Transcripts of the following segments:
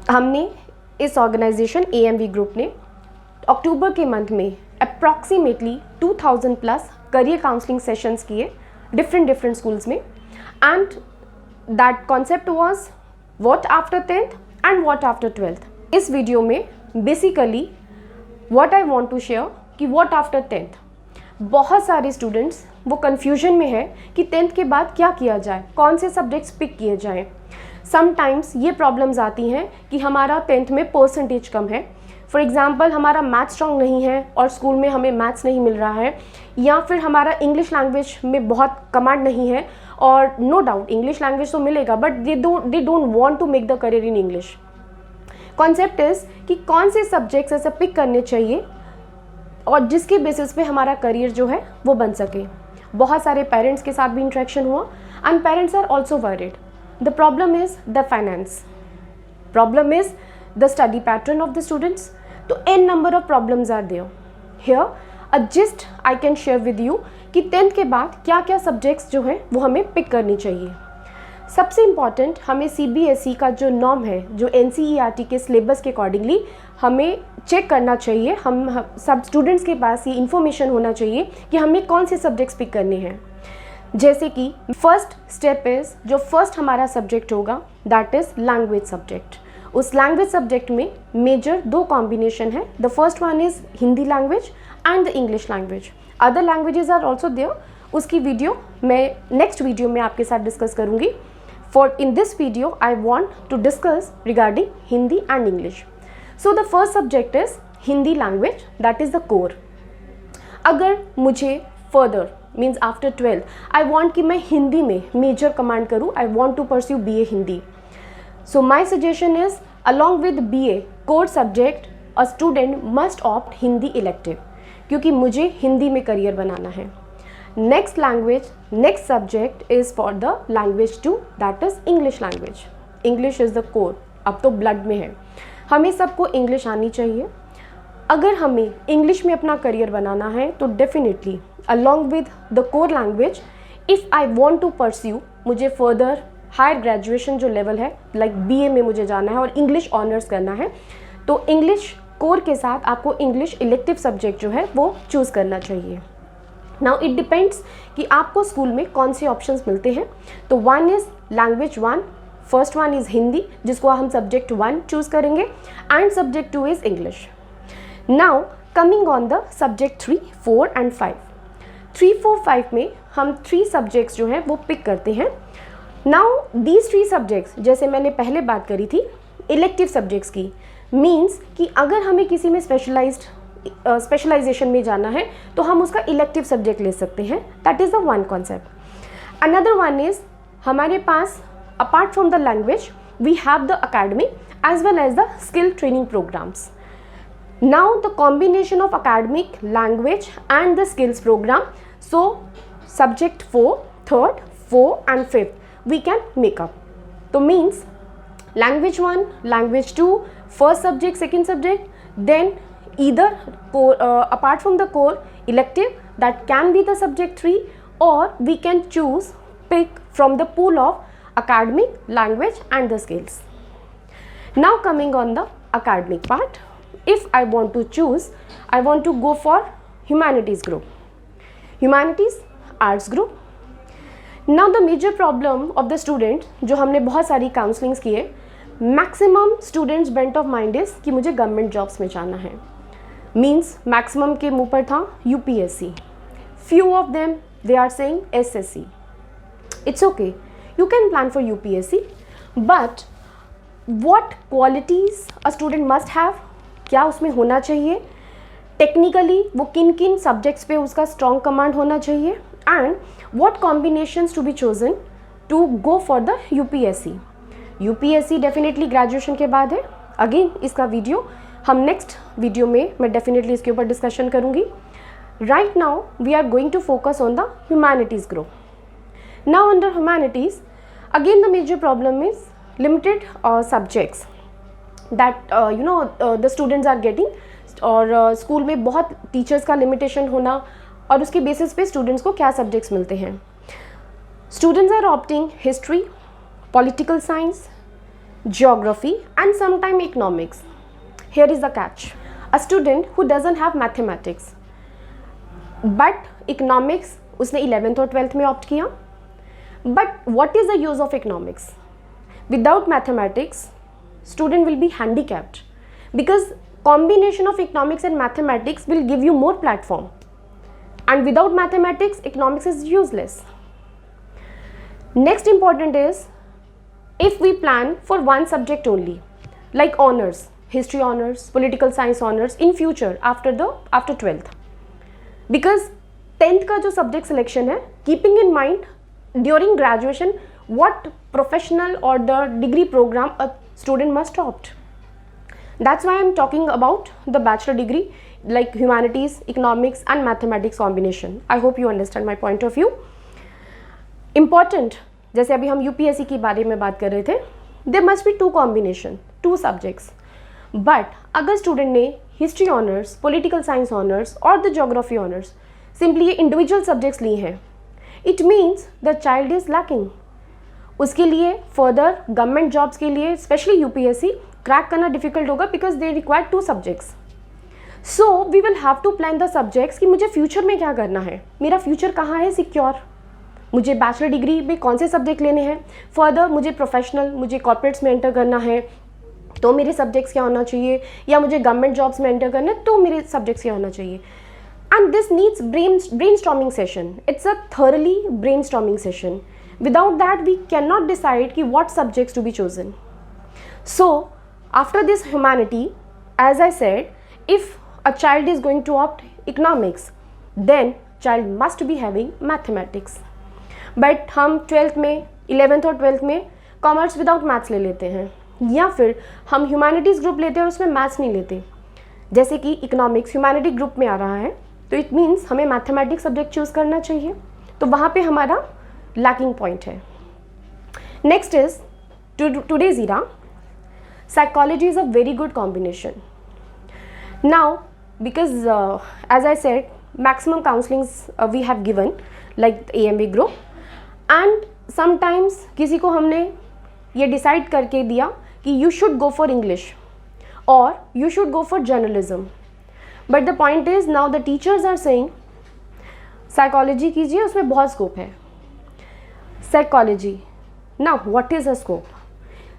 हमने इस organisation AMV group ने अक्टूबर के मंथ में approximately 2000 plus career counselling sessions किए डिफरेंट स्कूल्स में, and that concept was what after 10th and what after 12th। इस वीडियो में basically what I want to share कि व्हाट आफ्टर 10th। बहुत सारे स्टूडेंट्स वो कन्फ्यूजन में है कि 10th के बाद क्या किया जाए, कौन से सब्जेक्ट्स पिक किए जाएं। समटाइम्स ये प्रॉब्लम्स आती हैं कि हमारा 10th में परसेंटेज कम है, फॉर एग्जांपल हमारा मैथ्स स्ट्रॉन्ग नहीं है और स्कूल में हमें मैथ्स नहीं मिल रहा है, या फिर हमारा इंग्लिश लैंग्वेज में बहुत कमांड नहीं है, और नो डाउट इंग्लिश लैंग्वेज तो मिलेगा but they don't want to make the career in English. Concept is कि कौन से सब्जेक्ट्स ऐसे पिक करने चाहिए और जिसके बेसिस पे हमारा करियर जो है वो बन सके। बहुत सारे पेरेंट्स के साथ भी इंटरेक्शन हुआ and parents are also worried. The problem is the finance, problem is the study pattern of the students. तो n number of problems are there. Here a gist I can share with you कि 10th के बाद क्या क्या subjects जो हैं वो हमें पिक करनी चाहिए। सबसे इम्पॉर्टेंट, हमें CBSE का जो नॉर्म है, जो NCERT के सिलेबस के अकॉर्डिंगली हमें चेक करना चाहिए। हम सब स्टूडेंट्स के पास ये इन्फॉर्मेशन होना चाहिए कि हमें कौन से सब्जेक्ट्स पिक करने हैं। जैसे कि फर्स्ट स्टेप इज़, जो फर्स्ट हमारा सब्जेक्ट होगा दैट इज़ लैंग्वेज सब्जेक्ट। उस लैंग्वेज सब्जेक्ट में मेजर 2 कॉम्बिनेशन है। The first one is Hindi language and the English language. Other languages are also there, उसकी वीडियो मैं नेक्स्ट वीडियो में आपके साथ डिस्कस करूँगी। For in this video I want to discuss regarding Hindi and English. So the first subject is Hindi language, that is the core. अगर मुझे further means after 12th I want कि मैं हिंदी में major command करूँ, I want to pursue BA Hindi. So my suggestion is along with BA core subject a student must opt Hindi elective, क्योंकि मुझे हिंदी में career बनाना है। Next language, next subject is for the language 2, that is English language. English is the core, अब तो blood में है। हमें सबको इंग्लिश आनी चाहिए। अगर हमें इंग्लिश में अपना करियर बनाना है तो definitely along with the core language, if I want to pursue, मुझे फर्दर हायर ग्रेजुएशन जो लेवल है लाइक BA में मुझे जाना है और इंग्लिश ऑनर्स करना है, तो इंग्लिश कोर के साथ आपको इंग्लिश इलेक्टिव सब्जेक्ट जो है वो चूज़ करना चाहिए। नाउ इट डिपेंड्स कि आपको स्कूल में कौन से ऑप्शंस मिलते हैं। तो one is language 1, first one is Hindi जिसको हम सब्जेक्ट 1 चूज़ करेंगे, and subject 2 is English. Now coming on the subject 3, 4 and 5। 3, 4, 5 में हम 3 सब्जेक्ट्स जो हैं वो पिक करते हैं। नाउ दीज 3 सब्जेक्ट्स, जैसे मैंने पहले बात करी थी इलेक्टिव सब्जेक्ट्स की, मीन्स कि अगर हमें किसी में स्पेशलाइजेशन में जाना है तो हम उसका इलेक्टिव सब्जेक्ट ले सकते हैं। That is the one concept. Another one is हमारे पास apart from the language we have the academic as well as the skill training programs. Now the combination of academic, language and the skills program, so subject 4, 3rd, 4 and 5th we can make up. So means language 1, language 2, first subject, second subject, then either apart from the core elective that can be the subject 3, or we can choose pick from the pool of academic, language and the skills. Now coming on the academic part, if I want to choose, I want to go for humanities group, humanities arts group. Now the major problem of the student, जो हमने बहुत सारी counsellings किए, maximum students bent of mind is कि मुझे government jobs में जाना है। मीन्स मैक्सिमम के मुँह पर था UPSC, few of them they are saying SSC. It's okay, you can plan for UPSC, but what qualities a student must have, क्या उसमें होना चाहिए, टेक्निकली वो किन किन सब्जेक्ट्स पे उसका स्ट्रॉन्ग कमांड होना चाहिए, and what combinations to be chosen to go for the UPSC. UPSC definitely graduation के बाद है। अगेन इसका वीडियो हम नेक्स्ट वीडियो में मैं डेफिनेटली इसके ऊपर डिस्कशन करूँगी। Right now we are going to focus on the humanities group. Now under humanities, again the major problem is limited subjects that the students are getting, और school में बहुत teachers का limitation होना और उसके बेसिस पे students को क्या सब्जेक्ट्स मिलते हैं। Students are opting history, political science, geography and sometime economics. Here is the catch. A student who doesn't have mathematics but economics उसने 11th और 12th में opt किया. But what is the use of economics? Without mathematics, student will be handicapped because combination of economics and mathematics will give you more platform. And without mathematics, economics is useless. Next important is if we plan for one subject only, like honors, history honors, political science honors in future after 12th. Because 10th का जो subject selection है, keeping in mind during graduation what professional or the degree program a student must opt. That's why I'm talking about the bachelor degree like humanities, economics and mathematics combination. I hope you understand my point of view. Important, जैसे अभी हम UPSC के बारे में बात कर रहे थे, there must be two combination, two subjects. But अगर student ने history honors, political science honors और the geography honors simply ये individual subjects लिए हैं, it means the child is lacking. उसके लिए further government jobs के लिए especially UPSC क्रैक करना डिफिकल्ट होगा because they require two subjects. So we will have to plan the subjects कि मुझे फ्यूचर में क्या करना है, मेरा फ्यूचर कहाँ है सिक्योर, मुझे बैचलर डिग्री में कौन से सब्जेक्ट लेने हैं, फर्दर मुझे प्रोफेशनल, मुझे कॉर्पोरेट्स में एंटर करना है तो मेरे सब्जेक्ट्स क्या होना चाहिए, या मुझे गवर्नमेंट जॉब्स में एंटर करना है तो मेरे सब्जेक्ट्स क्या होना चाहिए. And this needs brainstorming session. It's a thoroughly brainstorming session. Without that we can not decide कि what subjects to be chosen. So after this humanity, as I said, if a child is going to opt economics, then child must be having mathematics. But हम 12th में 11th और 12th में commerce without maths ले लेते हैं, या फिर हम ह्यूमैनिटीज़ ग्रुप लेते हैं और उसमें मैथ्स नहीं लेते. जैसे कि इकोनॉमिक्स ह्यूमैनिटी ग्रुप में आ रहा है तो इट मीन्स हमें मैथमेटिक्स सब्जेक्ट चूज़ करना चाहिए, तो वहाँ पे हमारा लैकिंग पॉइंट है. Next is today's era psychology is a very good combination. Now because as I said, maximum counselings we have given like the AMV group, and sometimes किसी को हमने ये decide करके दिया कि you should go for English or you should go for journalism, but the point is now the teachers are saying psychology कीजिए, उसमें बहुत scope है. Psychology, now what is a scope?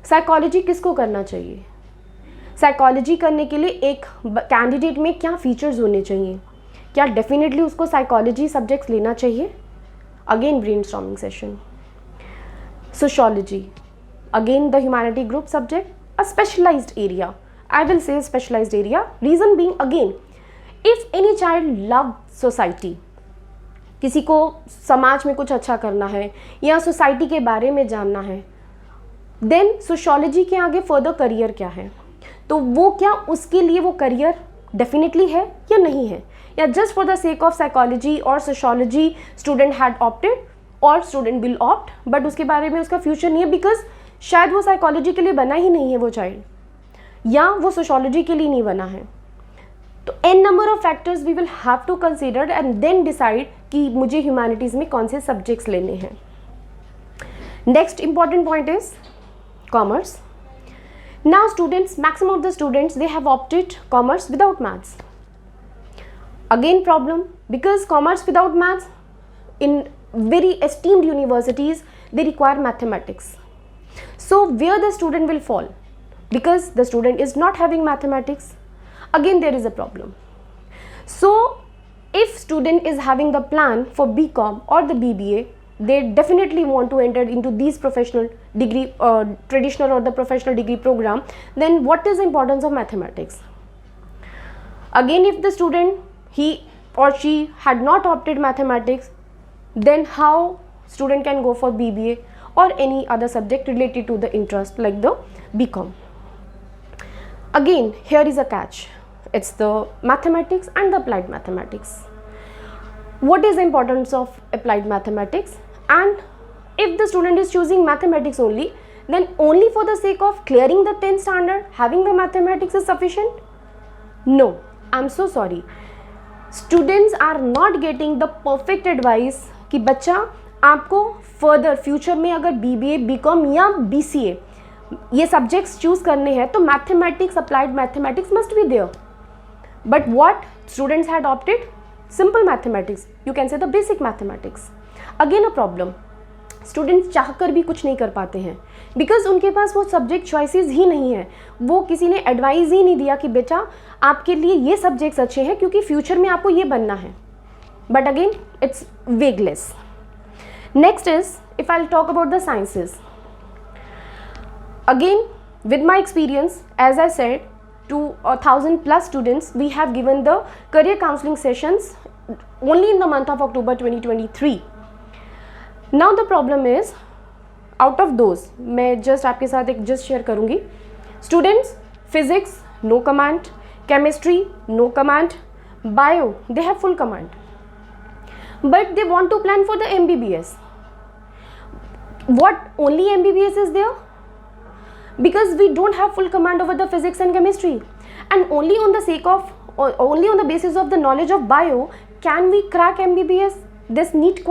Psychology किसको करना चाहिए, साइकोलॉजी करने के लिए एक कैंडिडेट में क्या फीचर्स होने चाहिए, क्या डेफिनेटली उसको साइकोलॉजी सब्जेक्ट्स लेना चाहिए. Again brainstorming session. Sociology, again the humanity group subject, a specialised area. I will say specialised area, reason being again if any child love society, किसी को समाज में कुछ अच्छा करना है या सोसाइटी के बारे में जानना है, देन सोशियोलॉजी के आगे फर्दर करियर क्या है, तो वो क्या उसके लिए वो करियर डेफिनेटली है या नहीं है, या just for the sake of psychology और सोशियोलॉजी स्टूडेंट हैड ऑप्टेड और स्टूडेंट विल ऑप्ट, बट उसके बारे में उसका फ्यूचर नहीं है बिकॉज शायद वो साइकोलॉजी के लिए बना ही नहीं है वो चाइल्ड, या वो सोशियोलॉजी के लिए नहीं बना है. तो n number of factors we will have to consider and then decide कि मुझे ह्यूमैनिटीज़ में कौन से सब्जेक्ट्स लेने हैं. Next important point is commerce. Now students, maximum of the students, they have opted commerce without maths. Again problem, because commerce without maths in very esteemed universities they require mathematics. So where the student will fall, because the student is not having mathematics, again there is a problem. So if student is having the plan for BCom or the BBA, they definitely want to enter into these professional degree, traditional or the professional degree program, then what is the importance of mathematics? Again, if the student, he or she had not opted mathematics, then how student can go for BBA or any other subject related to the interest like the BCom? Again, here is a catch. It's the mathematics and the applied mathematics. What is the importance of applied mathematics? And if the student is choosing mathematics only, then only for the sake of clearing the 10th standard, having the mathematics is sufficient? No, I'm so sorry. Students are not getting the perfect advice कि बच्चा आपको further future में अगर BBA, BCom या BCA ये subjects choose करने हैं तो mathematics, applied mathematics must be there. But what students had opted? Simple mathematics, you can say the basic mathematics. Again a problem, students चाहकर भी कुछ नहीं कर पाते हैं बिकॉज उनके पास वो सब्जेक्ट चॉइसेस ही नहीं है. वो किसी ने एडवाइस ही नहीं दिया कि बेटा आपके लिए ये सब्जेक्ट्स अच्छे हैं क्योंकि फ्यूचर में आपको ये बनना है. But again it's vagueless. Next is, if I'll talk about the sciences, again with my experience, as I said, to 1,000 plus students we have given the career counseling sessions only in the month of October 2023. Now the problem is, out of those मैं just आपके साथ एक just share करूँगी. Students, physics no command, chemistry no command, bio they have full command, but they want to plan for the MBBS. What only MBBS is there? Because we don't have full command over the physics and chemistry, and only on the sake of, or only on the basis of the knowledge of bio can we crack MBBS, this NEET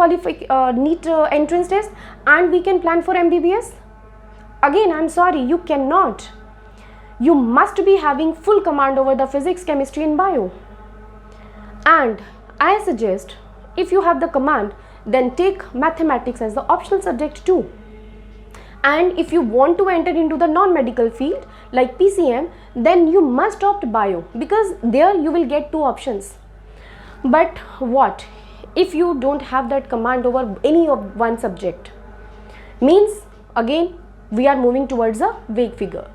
entrance test, and we can plan for MBBS. Again, I'm sorry, you cannot. You must be having full command over the physics, chemistry and bio. And I suggest, if you have the command, then take mathematics as the optional subject too. And if you want to enter into the non-medical field like PCM, then you must opt bio because there you will get two options. But what if you don't have that command over any of one subject? Means again we are moving towards a vague figure.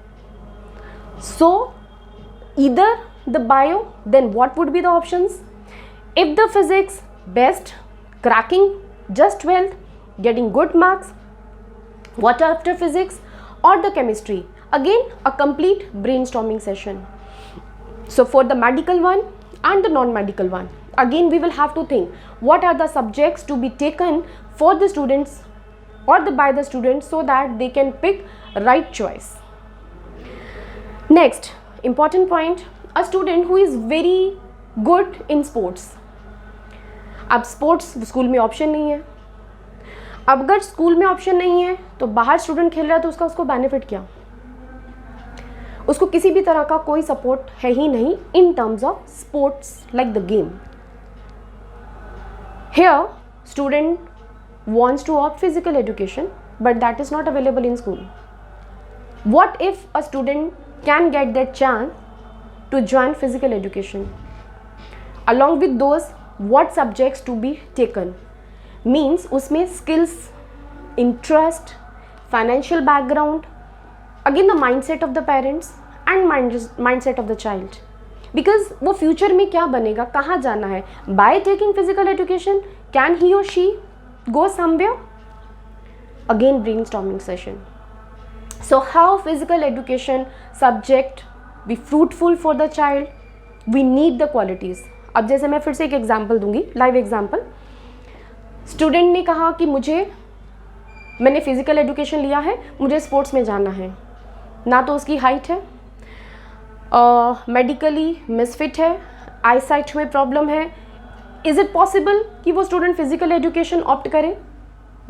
So either the bio, then what would be the options? If the physics, best, cracking just 12, getting good marks. What after physics? Or the chemistry? Again a complete brainstorming session. So for the medical one and the non-medical one, again we will have to think what are the subjects to be taken for the students or by the students so that they can pick right choice. Next important point, a student who is very good in sports. अब sports school में option नहीं है. अब अगर school में option नहीं है तो बाहर स्टूडेंट खेल रहा है तो उसको बेनिफिट क्या? उसको किसी भी तरह का कोई सपोर्ट है ही नहीं in terms of sports like the game. Here student wants to opt physical education, but that is not available in school. What if a student can get that chance to join physical education? Along with those, what subjects to be taken? Means उसमें skills, interest, financial background, again the mindset of the parents and mindset of the child. Because वो future में क्या बनेगा, कहाँ जाना है? By taking physical education, can he or she go somewhere? Again brainstorming session. So how physical education subject be fruitful for the child? We need the qualities. अब जैसे मैं फिर से एक एग्जाम्पल दूंगी, लाइव एग्जाम्पल. स्टूडेंट ने कहा कि मैंने फिजिकल एजुकेशन लिया है, मुझे स्पोर्ट्स में जाना है. ना तो उसकी हाइट है, मेडिकली मिसफिट है, आईसाइट में प्रॉब्लम है. इज़ इट पॉसिबल कि वो स्टूडेंट फिजिकल एजुकेशन ऑप्ट करे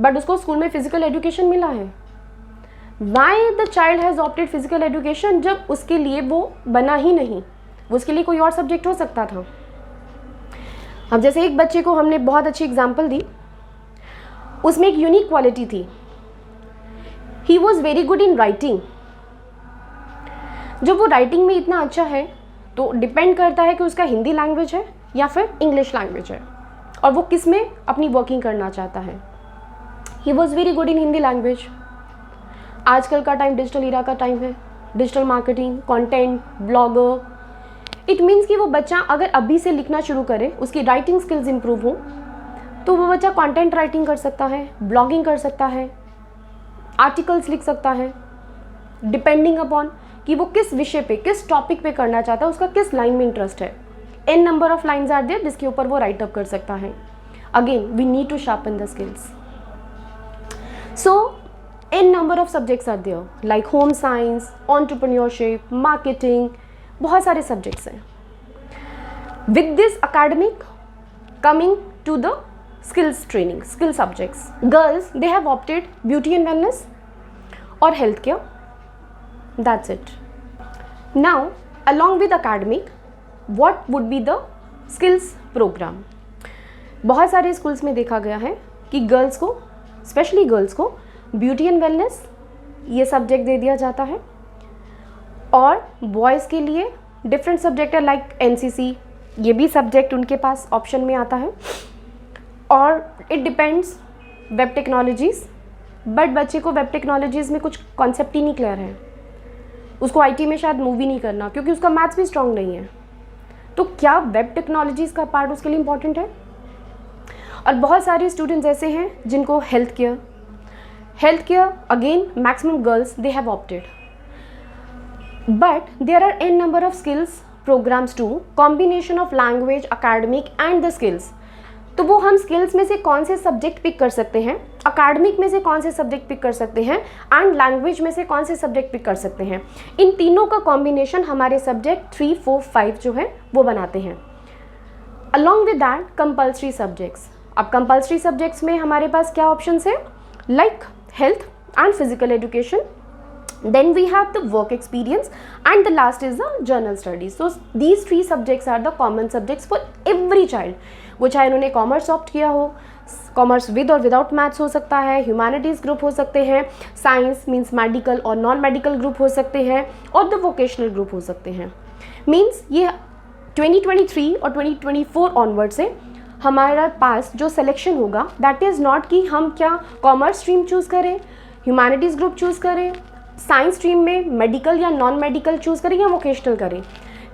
बट उसको स्कूल में फिजिकल एजुकेशन मिला है? Why the child has opted physical education जब उसके लिए वो बना ही नहीं, वो उसके लिए कोई और सब्जेक्ट हो सकता था. अब जैसे एक बच्चे को हमने बहुत अच्छी एग्जाम्पल दी, उसमें एक यूनिक क्वालिटी थी. He was very good in writing. जब वो राइटिंग में इतना अच्छा है तो डिपेंड करता है कि उसका हिंदी लैंग्वेज है या फिर इंग्लिश लैंग्वेज है और वो किस में अपनी वर्किंग करना चाहता है. He was very good in Hindi language. आजकल का टाइम डिजिटल ईरा का टाइम है, digital marketing, content, blogger. It means कि वो बच्चा अगर अभी से लिखना शुरू करे, उसकी राइटिंग स्किल्स इंप्रूव हो, तो वो बच्चा कंटेंट राइटिंग कर सकता है, ब्लॉगिंग कर सकता है, आर्टिकल्स लिख सकता है, डिपेंडिंग अपॉन कि वो किस विषय पे, किस टॉपिक पे करना चाहता है, उसका किस लाइन में इंटरेस्ट है. n number of lines are there जिसके ऊपर वो राइट अप कर सकता है. Again we need to sharpen the skills. So n number of subjects are there like home science, entrepreneurship, marketing, बहुत सारे सब्जेक्ट्स हैं. With this academic coming to the skills training, skill subjects. Girls, they have opted beauty and wellness or healthcare. That's it. Now, along with academic, what would be the skills program? बहुत सारे schools में देखा गया है कि girls को, specially girls को, beauty and wellness ये सब्जेक्ट दे दिया जाता है, और बॉयज़ के लिए डिफरेंट सब्जेक्ट है लाइक एनसीसी, ये भी सब्जेक्ट उनके पास ऑप्शन में आता है, और it depends web technologies, but बच्चे को वेब टेक्नोलॉजीज़ में कुछ कॉन्सेप्ट ही नहीं क्लियर है, उसको आईटी में शायद मूव ही नहीं करना क्योंकि उसका मैथ्स भी स्ट्रांग नहीं है। तो क्या वेब टेक्नोलॉजीज़ का पार्ट उसके लिए इम्पॉर्टेंट है? और बहुत सारे स्टूडेंट्स ऐसे हैं जिनको health care again maximum girls they have opted, but there are n number of skills programmes too, combination of language, academic and the skills. तो वो हम स्किल्स में से कौन से सब्जेक्ट पिक कर सकते हैं, अकेडमिक में से कौन से सब्जेक्ट पिक कर सकते हैं, एंड लैंग्वेज में से कौन से सब्जेक्ट पिक कर सकते हैं, इन तीनों का कॉम्बिनेशन हमारे सब्जेक्ट 3, 4, 5 जो है वो बनाते हैं। Along with that compulsory subjects. अब कंपल्सरी सब्जेक्ट्स में हमारे पास क्या ऑप्शंस है, like health and physical education, then we have the work experience, and the last is the journal studies. So these 3 subjects are the common subjects for every child, वो चाहे उन्होंने commerce opt किया हो, commerce with और without maths हो सकता है, humanities group हो सकते हैं, साइंस मीन्स मेडिकल और नॉन मेडिकल ग्रुप हो सकते हैं, और द वोकेशनल ग्रुप हो सकते हैं। मीन्स ये 2023 और 2024 ऑनवर्ड से हमारा पास जो सिलेक्शन होगा दैट इज़ नॉट कि हम क्या कॉमर्स स्ट्रीम चूज़ करें, ह्यूमैनिटीज़ ग्रुप चूज़ करें, साइंस स्ट्रीम में मेडिकल या नॉन मेडिकल चूज़ करें या वोकेशनल करें।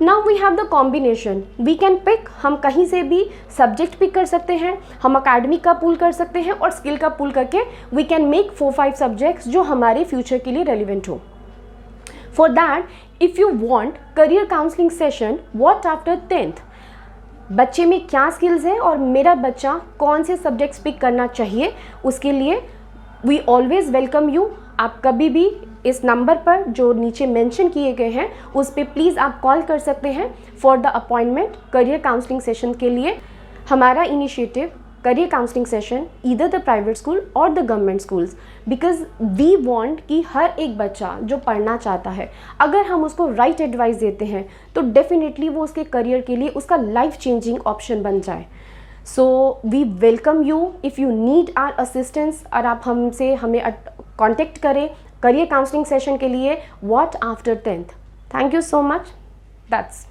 Now we have the combination, we can pick, हम कहीं से भी सब्जेक्ट पिक कर सकते हैं, हम अकेडमिक का पूल कर सकते हैं और स्किल का पूल करके वी कैन मेक 4-5 सब्जेक्ट्स जो हमारे फ्यूचर के लिए रेलिवेंट हो। For that if you want career counselling session what after 10th, बच्चे में क्या स्किल्स है और मेरा बच्चा कौन से सब्जेक्ट्स पिक करना चाहिए, उसके लिए वी ऑलवेज वेलकम यू। आप कभी भी इस नंबर पर जो नीचे मेंशन किए गए हैं उस पर प्लीज़ आप कॉल कर सकते हैं for the appointment career counselling session के लिए। हमारा initiative career counselling session either the private school और the government schools, because we want कि हर एक बच्चा जो पढ़ना चाहता है, अगर हम उसको राइट एडवाइस देते हैं तो डेफिनेटली वो उसके करियर के लिए उसका लाइफ चेंजिंग ऑप्शन बन जाए। So we welcome you if you need our assistance, और आप हमें कॉन्टेक्ट करें करियर काउंसलिंग सेशन के लिए what after 10th। Thank you so much, that's